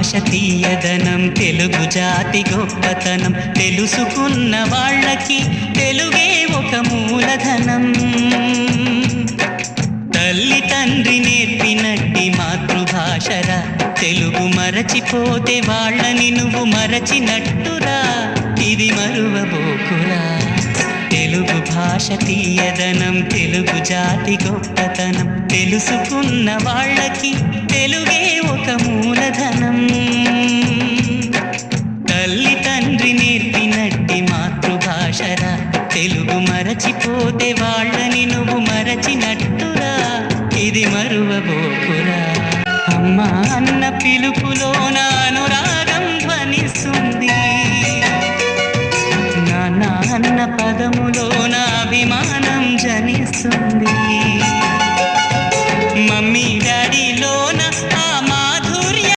భాష తీయదనం తెలుగు జాతి గొప్పతనం తెలుసుకున్న వాళ్ళకి తెలుగే ఒక మూలధనం తల్లి తండ్రి నేర్పినట్టి మాతృభాషరా తెలుగు మరచిపోతే వాళ్ళని నువ్వు మరచినట్టురా ఇది మరువబోకురా తెలుగు భాష తీయదనం తెలుగు జాతి గొప్పతనం తెలుసుకున్న వాళ్ళకి తెలుగే ఒక మూలధనం తల్లి తండ్రి నేర్పినట్టి మాతృభాషరా తెలుగు మరచిపోతే వాళ్ళని నువ్వు మరచినట్టురా ఇది మరువబోకురా అమ్మ అన్న పిలుపు